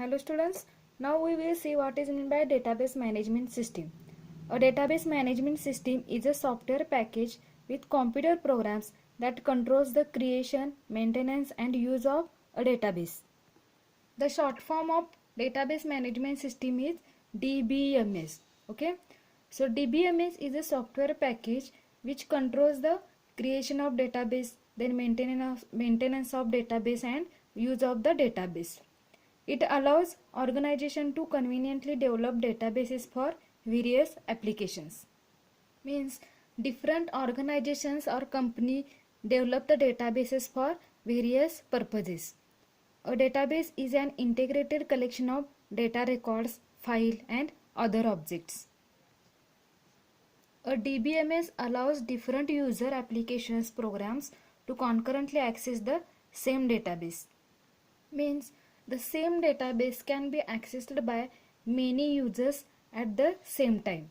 Hello students, now we will see what is meant by database management system. A database management system is a software package with computer programs that controls the creation, maintenance and use of a database. The short form of database management system is DBMS. Okay, so DBMS is a software package which controls the creation of database, then maintenance of database and use of the database. It allows organization to conveniently develop databases for various applications. Means different organizations or company develop the databases for various purposes. A database is an integrated collection of data records, file and other objects. A DBMS allows different user applications programs to concurrently access the same database. Means the same database can be accessed by many users at the same time.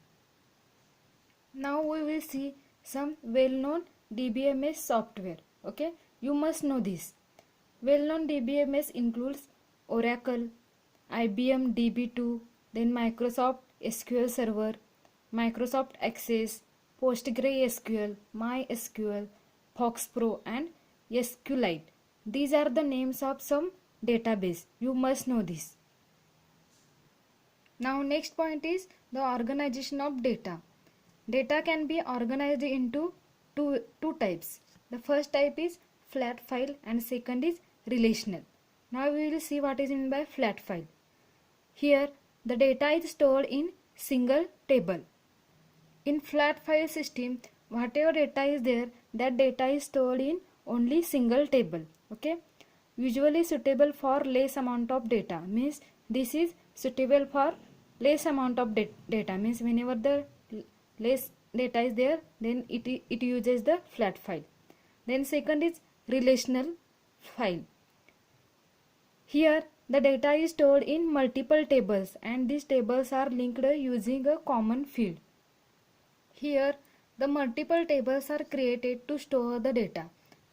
Now we will see some well-known DBMS software. Okay, you must know this. Well-known DBMS includes Oracle, IBM DB2, then Microsoft SQL Server, Microsoft Access, PostgreSQL, MySQL, FoxPro and SQLite. These are the names of some database. You must know this. Now next point is the organization of data. Data can be organized into two types. The first type is flat file and second is relational. Now we will see what is meant by flat file. Here the data is stored in single table. In flat file system, whatever data is there, that data is stored in only single table. Okay, usually suitable for less amount of data. Means this is suitable for less amount of data. Means whenever the less data is there, then it uses the flat file. Then second is relational file. Here the data is stored in multiple tables and these tables are linked using a common field. Here the multiple tables are created to store the data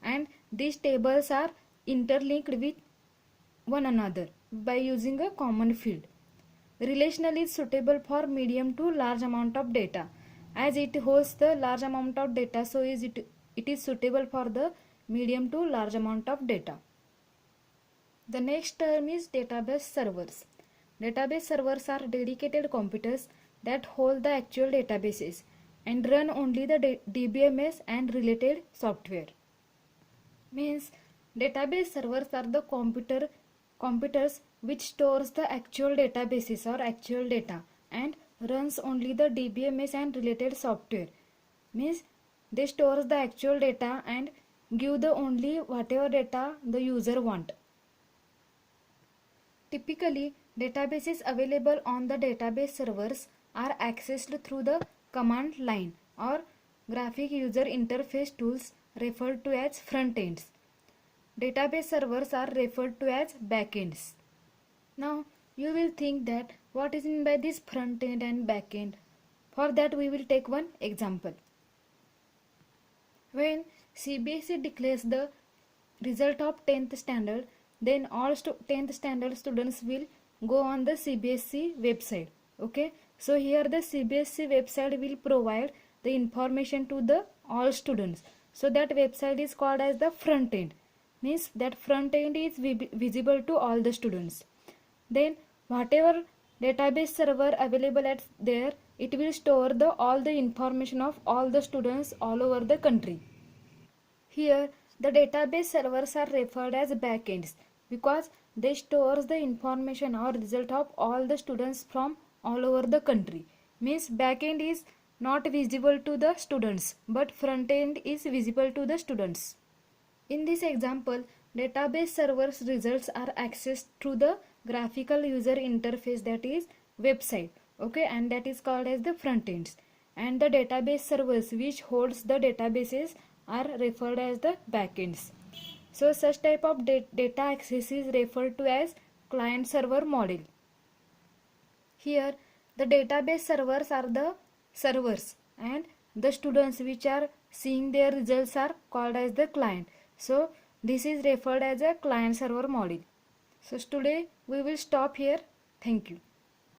and these tables are interlinked with one another by using a common field. Relational is suitable for medium to large amount of data. As it holds the large amount of data, so it is suitable for the medium to large amount of data. The next term is database servers. Database servers are dedicated computers that hold the actual databases and run only the DBMS and related software. Means database servers are the computers which stores the actual databases or actual data and runs only the DBMS and related software. Means they stores the actual data and give the only whatever data the user want. Typically, databases available on the database servers are accessed through the command line or graphic user interface tools referred to as front ends. Database servers are referred to as backends. Now you will think that what is meant by this front end and back end. For that we will take one example. When CBSE declares the result of 10th standard, then all 10th standard students will go on the CBSE website. Okay, so here the CBSE website will provide the information to the all students. So that website is called as the front end. Means that front end is visible to all the students. Then whatever database server available at there, it will store all the information of all the students all over the country. Here the database servers are referred as backends because they stores the information or result of all the students from all over the country. Means backend is not visible to the students but front end is visible to the students. In this example, database servers results are accessed through the graphical user interface, that is website. Okay, and that is called as the front ends. And the database servers which holds the databases are referred as the backends. So such type of data access is referred to as client server model. Here the database servers are the servers and the students which are seeing their results are called as the client. So this is referred as a client server model. So today we will stop here. Thank you.